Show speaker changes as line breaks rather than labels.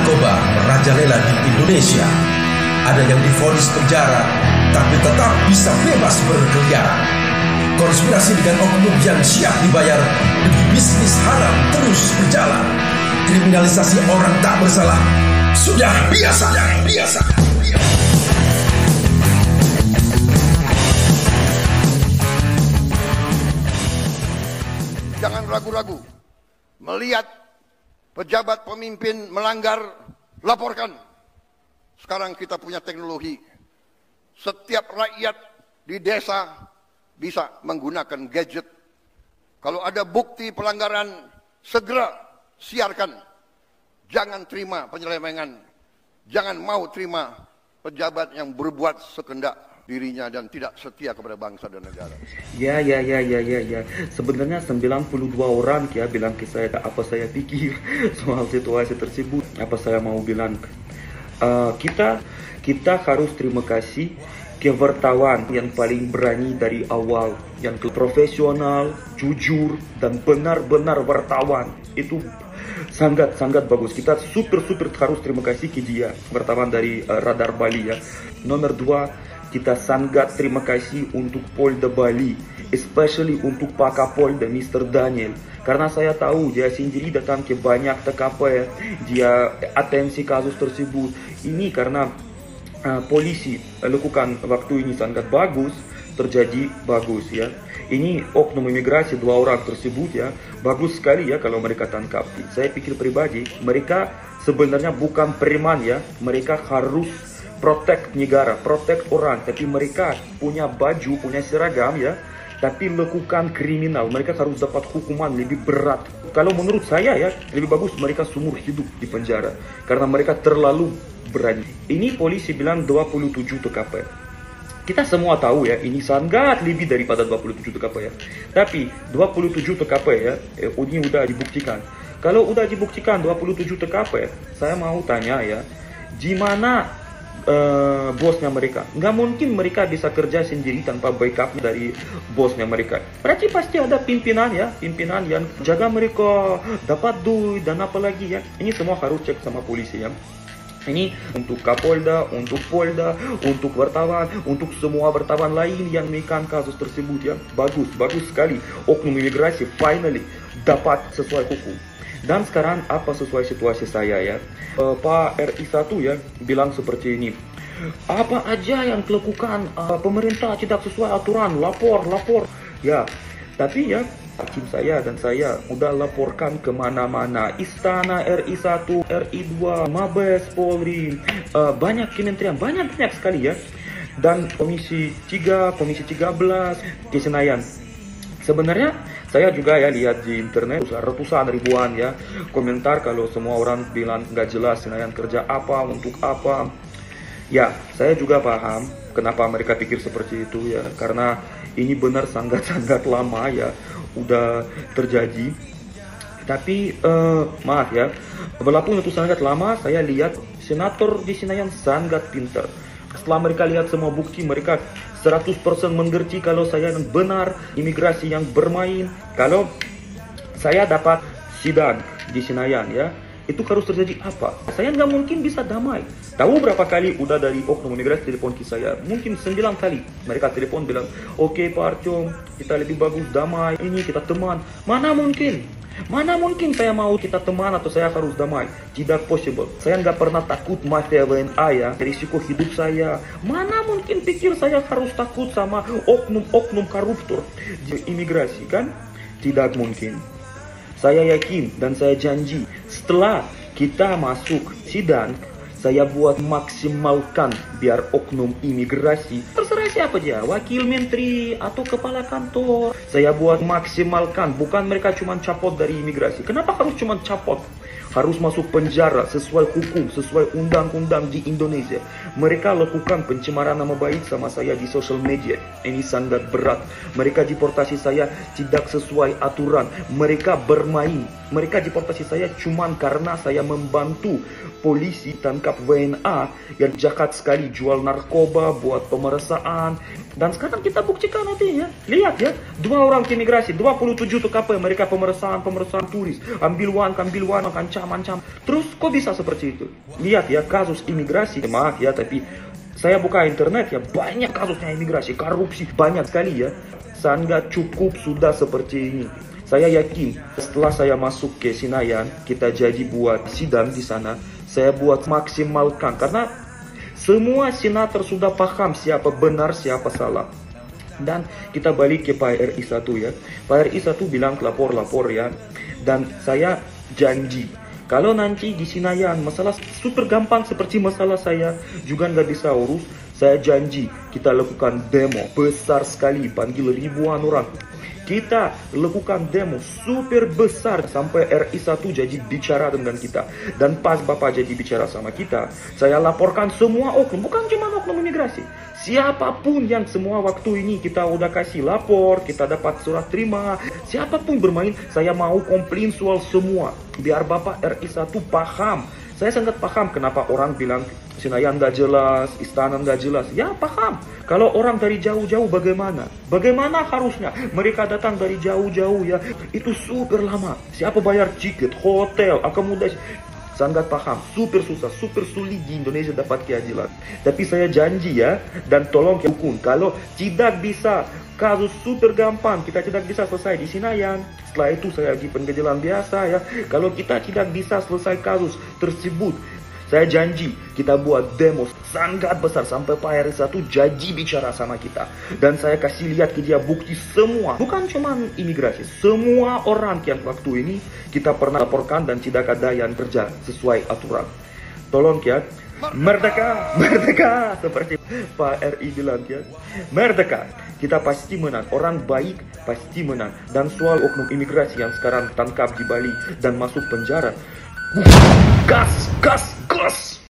narkoba merajalela di Indonesia. Ada yang divonis penjara, tapi tetap bisa bebas berkeliaran. Konspirasi dengan oknum yang siap dibayar demi bisnis haram terus berjalan. Kriminalisasi orang tak bersalah sudah biasa.
Jangan ragu-ragu. Melihat pejabat pemimpin melanggar, laporkan. Sekarang kita punya teknologi. Setiap rakyat di desa bisa menggunakan gadget. Kalau ada bukti pelanggaran, segera siarkan. Jangan terima penyelewengan. Jangan mau terima pejabat yang berbuat sekendak dirinya dan tidak setia kepada bangsa dan negara.
Ya. Sebenarnya 92 orang ya bilang ke saya apa saya pikir soal situasi tersebut. Apa saya mau bilang? Kita harus terima kasih ke wartawan yang paling berani dari awal, yang profesional, jujur, dan benar-benar wartawan. Itu sangat bagus. Kita super harus terima kasih ke dia, wartawan dari Radar Bali ya. Nomor 2, kita sangat terima kasih untuk Polda Bali, especially untuk Pak Kapolda Mr. Daniel. Karena saya tahu dia sendiri datang ke banyak TKP ya. Dia atensi kasus tersebut. Ini karena polisi lakukan waktu ini sangat bagus, terjadi bagus ya. Ini oknum imigrasi 2 orang tersebut ya, bagus sekali ya kalau mereka tangkap. Saya pikir pribadi, mereka sebenarnya bukan preman ya, mereka harus protect negara, protect orang, tapi mereka punya baju, punya seragam ya, tapi lakukan kriminal, mereka harus dapat hukuman lebih berat. Kalau menurut saya ya, lebih bagus mereka seumur hidup di penjara, karena mereka terlalu berani. Ini polisi bilang 27 TKP. Kita semua tahu ya, ini sangat lebih daripada 27 TKP ya. Tapi 27 TKP ya, ini udah dibuktikan. Kalau udah dibuktikan 27 TKP, saya mau tanya ya, di mana bosnya mereka? Nggak mungkin mereka bisa kerja sendiri tanpa backup dari bosnya mereka. Berarti pasti ada pimpinan ya, pimpinan yang jaga mereka, dapat duit dan apa lagi ya. Ini semua harus cek sama polisi ya. Ini untuk Kapolda, untuk Polda, untuk wartawan, untuk semua wartawan lain yang mekan kasus tersebut ya. Bagus sekali. Oknum imigrasi finally dapat sesuai hukum. Dan sekarang apa sesuai situasi saya ya, Pak RI1 ya bilang seperti ini. Apa aja yang dilakukan pemerintah tidak sesuai aturan, lapor. Ya, tapi ya tim saya dan saya udah laporkan kemana-mana. Istana RI1, RI2, Mabes Polri, banyak kementerian, banyak sekali ya. Dan Komisi 3, Komisi 13 ke Senayan. Sebenarnya saya juga ya lihat di internet ratusan ribuan ya komentar kalau semua orang bilang nggak jelas Senayan kerja apa, untuk apa. Ya, saya juga paham kenapa mereka pikir seperti itu ya, karena ini benar sangat lama ya udah terjadi. Tapi maaf ya, walaupun itu sangat lama, saya lihat senator di Senayan sangat pintar. Setelah mereka lihat semua bukti, mereka 100% mengerti kalau saya yang benar, imigrasi yang bermain. Kalau saya dapat sidang di Senayan ya, itu harus terjadi apa? Saya nggak mungkin bisa damai. Tahu berapa kali udah dari oknum imigrasi telepon ke saya? Mungkin 9 kali. Mereka telepon bilang, oke Pak Artyom, kita lebih bagus damai, ini kita teman. Mana mungkin saya mau kita teman atau saya harus damai? Tidak possible. Saya nggak pernah takut mafia WNA ya, risiko hidup saya. Mana mungkin pikir saya harus takut sama oknum koruptor di imigrasi kan? Tidak mungkin. Saya yakin dan saya janji setelah kita masuk sidang, saya buat maksimalkan biar oknum imigrasi, terserah siapa aja, wakil menteri atau kepala kantor, saya buat maksimalkan. Bukan mereka cuma capot dari imigrasi. Kenapa harus cuma capot? Harus masuk penjara sesuai hukum, sesuai undang-undang di Indonesia. Mereka lakukan pencemaran nama baik sama saya di sosial media. Ini sangat berat. Mereka deportasi saya tidak sesuai aturan. Mereka bermain Mereka deportasi saya cuman karena saya membantu polisi tangkap WNA yang jahat sekali jual narkoba, buat pemeriksaan. Dan sekarang kita buktikan nanti ya. Lihat ya, 2 orang ke imigrasi, 27 TKP mereka pemeriksaan turis. Ambil uang, ancam. Terus kok bisa seperti itu? Lihat ya, kasus imigrasi, maaf ya, tapi saya buka internet ya, banyak kasusnya imigrasi, korupsi, banyak sekali ya. Sangat cukup sudah seperti ini. Saya yakin setelah saya masuk ke Senayan, kita jadi buat sidang di sana, saya buat maksimalkan. Karena semua senator sudah paham siapa benar, siapa salah. Dan kita balik ke Pak RI 1 ya. Pak RI 1 bilang lapor ya. Dan saya janji, kalau nanti di Senayan masalah super gampang seperti masalah saya juga nggak bisa urus, saya janji kita lakukan demo besar sekali, panggil ribuan orang. Kita lakukan demo super besar sampai RI 1 jadi bicara dengan kita. Dan pas Bapak jadi bicara sama kita, saya laporkan semua oknum, bukan cuma oknum imigrasi. Siapapun yang semua waktu ini kita udah kasih lapor, kita dapat surat terima, siapapun bermain, saya mau komplain soal semua. Biar Bapak RI 1 paham. Saya sangat paham kenapa orang bilang Senayan nggak jelas, istana nggak jelas. Ya paham. Kalau orang dari jauh-jauh bagaimana? Bagaimana harusnya? Mereka datang dari jauh-jauh ya. Itu super lama. Siapa bayar tiket, hotel, akomodasi? Sangat paham. Super susah, super sulit di Indonesia dapat keadilan. Tapi saya janji ya, dan tolong hukum. Kalau tidak bisa, kasus super gampang, kita tidak bisa selesai di Senayan. Setelah itu saya lagi pengejalan biasa ya. Kalau kita tidak bisa selesai kasus tersebut, saya janji kita buat demo sangat besar sampai Pak RI 1 jadi bicara sama kita. Dan saya kasih lihat ke dia bukti semua, bukan cuma imigrasi, semua orang yang waktu ini kita pernah laporkan dan tidak ada yang kerja sesuai aturan. Tolong ya, merdeka, merdeka, seperti Pak RI bilang ya, merdeka, kita pasti menang, orang baik pasti menang. Dan soal oknum imigrasi yang sekarang tangkap di Bali dan masuk penjara, gas, gas, gas.